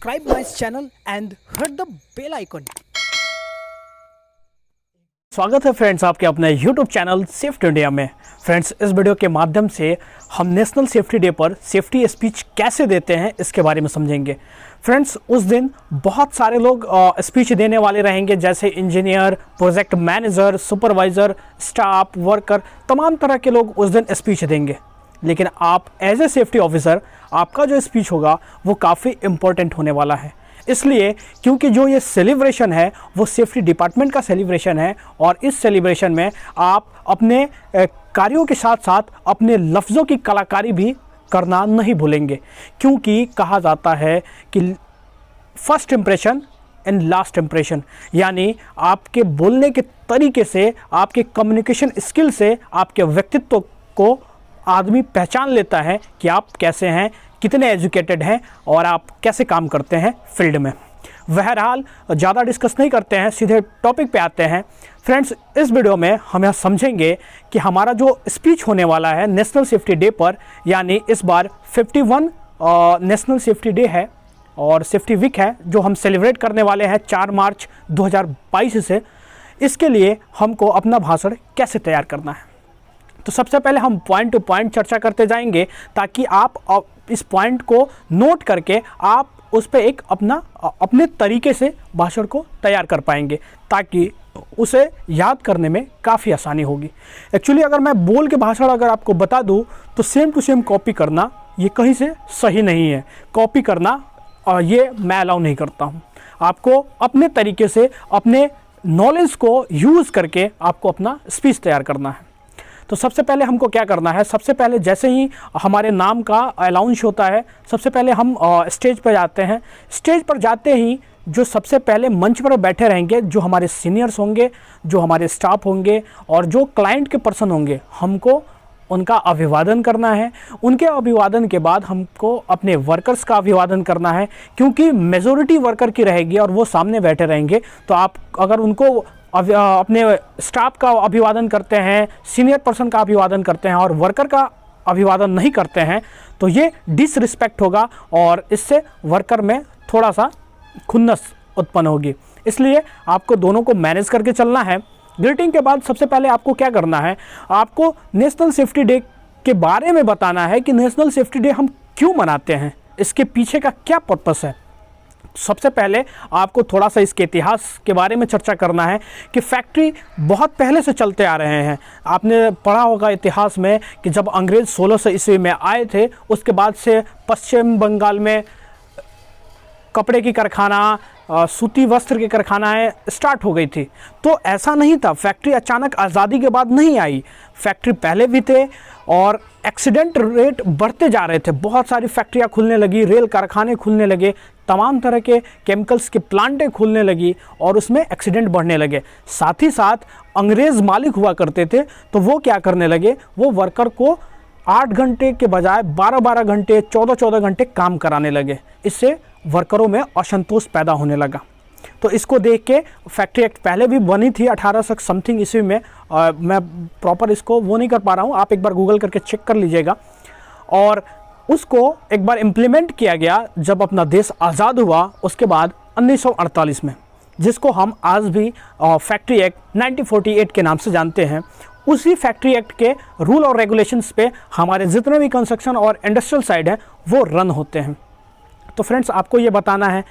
subscribe my channel and hit the bell icon। स्वागत है friends आपके अपने YouTube चैनल सेफ्टी इंडिया में। फ्रेंड्स, इस वीडियो के माध्यम से हम नेशनल सेफ्टी डे पर सेफ्टी स्पीच कैसे देते हैं इसके बारे में समझेंगे। फ्रेंड्स, उस दिन बहुत सारे लोग स्पीच देने वाले रहेंगे, जैसे engineer, project manager, supervisor, staff, worker, तमाम तरह के लोग उस दिन स्पीच देंगे। लेकिन आप एज ए सेफ्टी ऑफिसर आपका जो स्पीच होगा वो काफ़ी इम्पोर्टेंट होने वाला है, इसलिए क्योंकि जो ये सेलिब्रेशन है वो सेफ्टी डिपार्टमेंट का सेलिब्रेशन है और इस सेलिब्रेशन में आप अपने कार्यों के साथ साथ अपने लफ्ज़ों की कलाकारी भी करना नहीं भूलेंगे, क्योंकि कहा जाता है कि first impression and last impression, यानी आपके बोलने के तरीके से, आपके कम्युनिकेशन स्किल से, आपके व्यक्तित्व को आदमी पहचान लेता है कि आप कैसे हैं, कितने एजुकेटेड हैं और आप कैसे काम करते हैं फील्ड में। बहरहाल ज़्यादा डिस्कस नहीं करते हैं, सीधे टॉपिक पे आते हैं। फ्रेंड्स, इस वीडियो में हम यह समझेंगे कि हमारा जो स्पीच होने वाला है नेशनल सेफ्टी डे पर, यानी इस बार 51 नेशनल सेफ्टी डे है और सेफ्टी वीक है जो हम सेलिब्रेट करने वाले हैं 4 मार्च 2022 से। इसके लिए हमको अपना भाषण कैसे तैयार करना है, तो सबसे पहले हम पॉइंट टू पॉइंट चर्चा करते जाएंगे ताकि आप इस पॉइंट को नोट करके आप उस पर एक अपने तरीके से भाषण को तैयार कर पाएंगे, ताकि उसे याद करने में काफ़ी आसानी होगी। एक्चुअली अगर मैं बोल के भाषण अगर आपको बता दूं तो सेम टू सेम कॉपी करना ये कहीं से सही नहीं है। कॉपी करना ये मैं अलाउ नहीं करता हूँ। आपको अपने तरीके से अपने नॉलेज को यूज़ करके आपको अपना स्पीच तैयार करना है। तो सबसे पहले हमको क्या करना है, सबसे पहले जैसे ही हमारे नाम का अनाउंस होता है, सबसे पहले हम स्टेज पर जाते हैं। स्टेज पर जाते ही जो सबसे पहले मंच पर बैठे रहेंगे, जो हमारे सीनियर्स होंगे, जो हमारे स्टाफ होंगे और जो क्लाइंट के पर्सन होंगे, हमको उनका अभिवादन करना है। उनके अभिवादन के बाद हमको अपने वर्कर्स का अभिवादन करना है, क्योंकि मेजॉरिटी वर्कर की रहेगी और वो सामने बैठे रहेंगे। तो आप अगर उनको अपने स्टाफ का अभिवादन करते हैं, सीनियर पर्सन का अभिवादन करते हैं और वर्कर का अभिवादन नहीं करते हैं तो ये डिसरिस्पेक्ट होगा और इससे वर्कर में थोड़ा सा खुन्नस उत्पन्न होगी। इसलिए आपको दोनों को मैनेज करके चलना है। ग्रीटिंग के बाद सबसे पहले आपको क्या करना है, आपको नेशनल सेफ्टी डे के बारे में बताना है कि नेशनल सेफ्टी डे हम क्यों मनाते हैं, इसके पीछे का क्या पर्पस है। सबसे पहले आपको थोड़ा सा इसके इतिहास के बारे में चर्चा करना है कि फैक्ट्री बहुत पहले से चलते आ रहे हैं। आपने पढ़ा होगा इतिहास में कि जब अंग्रेज़ 1600 ईस्वी में आए थे, उसके बाद से पश्चिम बंगाल में कपड़े की कारखाना, सूती वस्त्र के कारखानाएँ स्टार्ट हो गई थी। तो ऐसा नहीं था, फैक्ट्री अचानक आज़ादी के बाद नहीं आई, फैक्ट्री पहले भी थे और एक्सीडेंट रेट बढ़ते जा रहे थे। बहुत सारी फैक्ट्रियाँ खुलने लगी, रेल कारखाने खुलने लगे, तमाम तरह के केमिकल्स की प्लांटें खुलने लगी और उसमें एक्सीडेंट बढ़ने लगे। साथ ही साथ अंग्रेज़ मालिक हुआ करते थे, तो वो क्या करने लगे, वो वर्कर को 8 घंटे के बजाय 12-12 घंटे, 14-14 घंटे काम कराने लगे। इससे वर्करों में असंतोष पैदा होने लगा। तो इसको देख के फैक्ट्री एक्ट पहले भी बनी थी 1800 समथिंग ईस्वी में। मैं प्रॉपर इसको वो नहीं कर पा रहा हूँ, आप एक बार गूगल करके चेक कर लीजिएगा। और उसको एक बार इम्प्लीमेंट किया गया जब अपना देश आज़ाद हुआ, उसके बाद 1948 में, जिसको हम आज भी फैक्ट्री एक्ट 1948 के नाम से जानते हैं। उसी फैक्ट्री एक्ट के रूल और रेगुलेशंस पे हमारे जितने भी कंस्ट्रक्शन और इंडस्ट्रियल साइड हैं वो रन होते हैं। तो फ्रेंड्स, आपको ये बताना है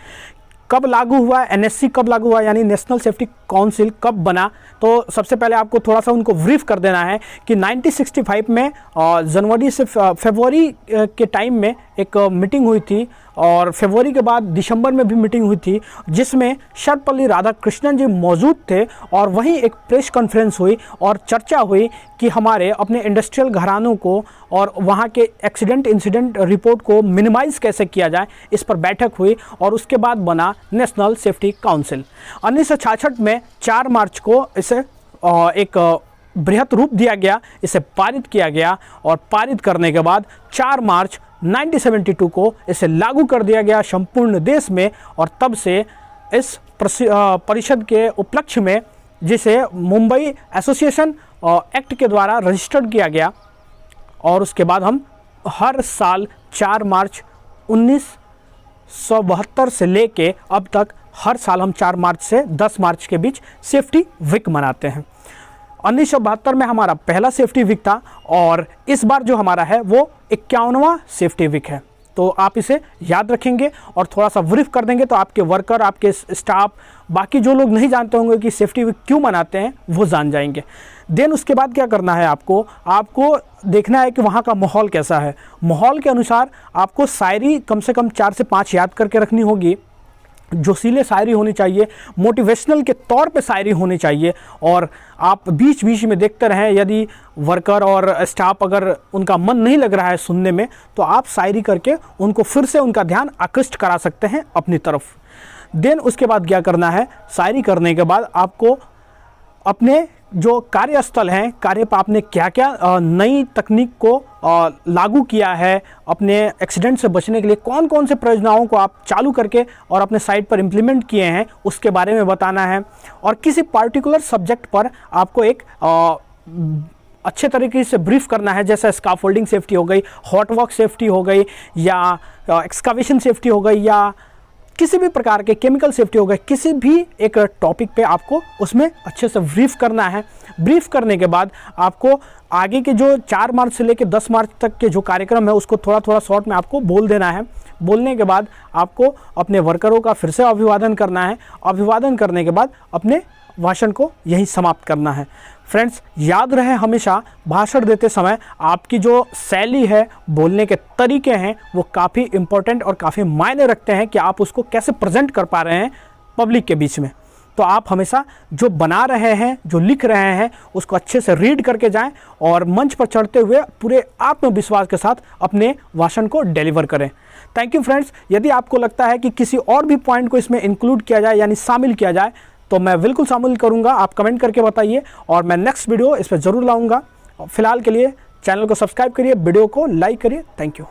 कब लागू हुआ, एनएससी कब लागू हुआ, यानी नेशनल सेफ्टी काउंसिल कब बना। तो सबसे पहले आपको थोड़ा सा उनको ब्रीफ कर देना है कि 1965 में जनवरी से फरवरी के टाइम में एक मीटिंग हुई थी और फरवरी के बाद दिसंबर में भी मीटिंग हुई थी, जिसमें सर्वपल्ली राधाकृष्णन जी मौजूद थे और वहीं एक प्रेस कॉन्फ्रेंस हुई और चर्चा हुई कि हमारे अपने इंडस्ट्रियल घरानों को और वहाँ के एक्सीडेंट इंसिडेंट रिपोर्ट को मिनिमाइज़ कैसे किया जाए, इस पर बैठक हुई और उसके बाद बना नेशनल सेफ्टी काउंसिल। 1966 में 4 मार्च को इसे एक बृहत रूप दिया गया, इसे पारित किया गया और पारित करने के बाद 4 मार्च 1972 को इसे लागू कर दिया गया संपूर्ण देश में। और तब से इस परिषद के उपलक्ष्य में, जिसे मुंबई एसोसिएशन एक्ट के द्वारा रजिस्टर्ड किया गया, और उसके बाद हम हर साल 4 मार्च 1972 से लेके अब तक हर साल हम 4 मार्च से 10 मार्च के बीच सेफ्टी वीक मनाते हैं। 1972 में हमारा पहला सेफ्टी वीक था और इस बार जो हमारा है वो 51वां सेफ्टी वीक है। तो आप इसे याद रखेंगे और थोड़ा सा ब्रीफ कर देंगे तो आपके वर्कर, आपके स्टाफ, बाकी जो लोग नहीं जानते होंगे कि सेफ्टी वीक क्यों मनाते हैं वो जान जाएंगे। देन उसके बाद क्या करना है, आपको देखना है कि वहाँ का माहौल कैसा है। माहौल के अनुसार आपको शायरी कम से कम 4 से 5 याद करके रखनी होगी। जोशीले शायरी होनी चाहिए, मोटिवेशनल के तौर पे शायरी होनी चाहिए और आप बीच बीच में देखते रहें। यदि वर्कर और स्टाफ अगर उनका मन नहीं लग रहा है सुनने में तो आप शायरी करके उनको फिर से उनका ध्यान आकृष्ट करा सकते हैं अपनी तरफ। देन उसके बाद क्या करना है, शायरी करने के बाद आपको अपने जो कार्यस्थल हैं, कार्य पर आपने क्या क्या नई तकनीक को लागू किया है, अपने एक्सीडेंट से बचने के लिए कौन कौन से परियोजनाओं को आप चालू करके और अपने साइट पर इम्प्लीमेंट किए हैं उसके बारे में बताना है। और किसी पार्टिकुलर सब्जेक्ट पर आपको एक अच्छे तरीके से ब्रीफ करना है, जैसे स्काफोल्डिंग सेफ्टी हो गई, हॉट वर्क सेफ्टी हो गई, या एक्सकावेशन सेफ्टी हो गई, या किसी भी प्रकार के केमिकल सेफ्टी हो गए। किसी भी एक टॉपिक पे आपको उसमें अच्छे से ब्रीफ करना है। ब्रीफ करने के बाद आपको आगे के जो 4 मार्च से लेकर 10 मार्च तक के जो कार्यक्रम है उसको थोड़ा थोड़ा शॉर्ट में आपको बोल देना है। बोलने के बाद आपको अपने वर्करों का फिर से अभिवादन करना है। अभिवादन करने के बाद अपने भाषण को यहीं समाप्त करना है। फ्रेंड्स, याद रहे हमेशा भाषण देते समय आपकी जो शैली है, बोलने के तरीके हैं, वो काफ़ी इम्पोर्टेंट और काफ़ी मायने रखते हैं कि आप उसको कैसे प्रेजेंट कर पा रहे हैं पब्लिक के बीच में। तो आप हमेशा जो बना रहे हैं, जो लिख रहे हैं, उसको अच्छे से रीड करके जाएं और मंच पर चढ़ते हुए पूरे आत्मविश्वास के साथ अपने भाषण को डिलीवर करें। Thank you friends. यदि आपको लगता है कि किसी और भी पॉइंट को इसमें इंक्लूड किया जाए, यानी शामिल किया जाए, तो मैं बिल्कुल शामिल करूंगा। आप कमेंट करके बताइए और मैं नेक्स्ट वीडियो इस पर ज़रूर लाऊंगा। फिलहाल के लिए चैनल को सब्सक्राइब करिए, वीडियो को लाइक करिए। Thank you.